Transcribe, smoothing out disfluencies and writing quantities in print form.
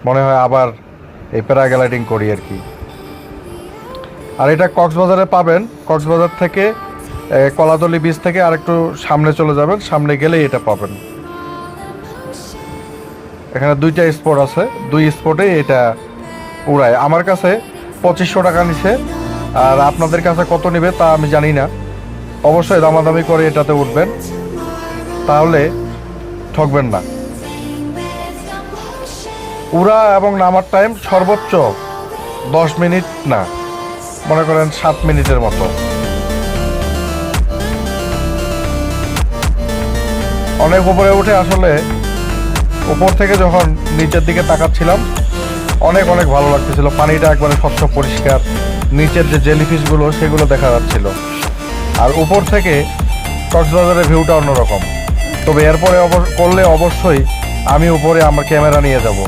মনে হয় আবার এই প্যারাগ্লাইডিং করি আর কি। আর এটা কক্সবাজারে পাবেন। কক্সবাজার থেকে কলাতলি বিচ থেকে আরেকটু সামনে চলে যাবেন, সামনে গেলেই এটা পাবেন। এখানে দুইটা স্পট আছে, দুই স্পটে এটা উড়ায়। আমার কাছে 2500 টাকা নিছে, আর আপনাদের কাছে কত নেবে তা আমি জানি না। অবশ্যই দামাদামি করে এটাতে উঠবেন, তাহলে ঠকবেন না। উড়া এবং নামার টাইম সর্বোচ্চ 10 মিনিট না, মনে করেন 7 মিনিটের মতো। অনেক উপরে উঠে আসলে উপর থেকে যখন নিচের দিকে তাকাচ্ছিলাম অনেক অনেক ভালো লাগতেছিল। পানিটা একবারে স্বচ্ছ পরিষ্কার, নিচের যে জেলিফিশগুলো সেগুলো দেখা যাচ্ছিল। আর উপর থেকে কক্সবাজারের ভিউটা অন্যরকম। তবে এরপরে করলে অবশ্যই আমি উপরে আমার ক্যামেরা নিয়ে যাব।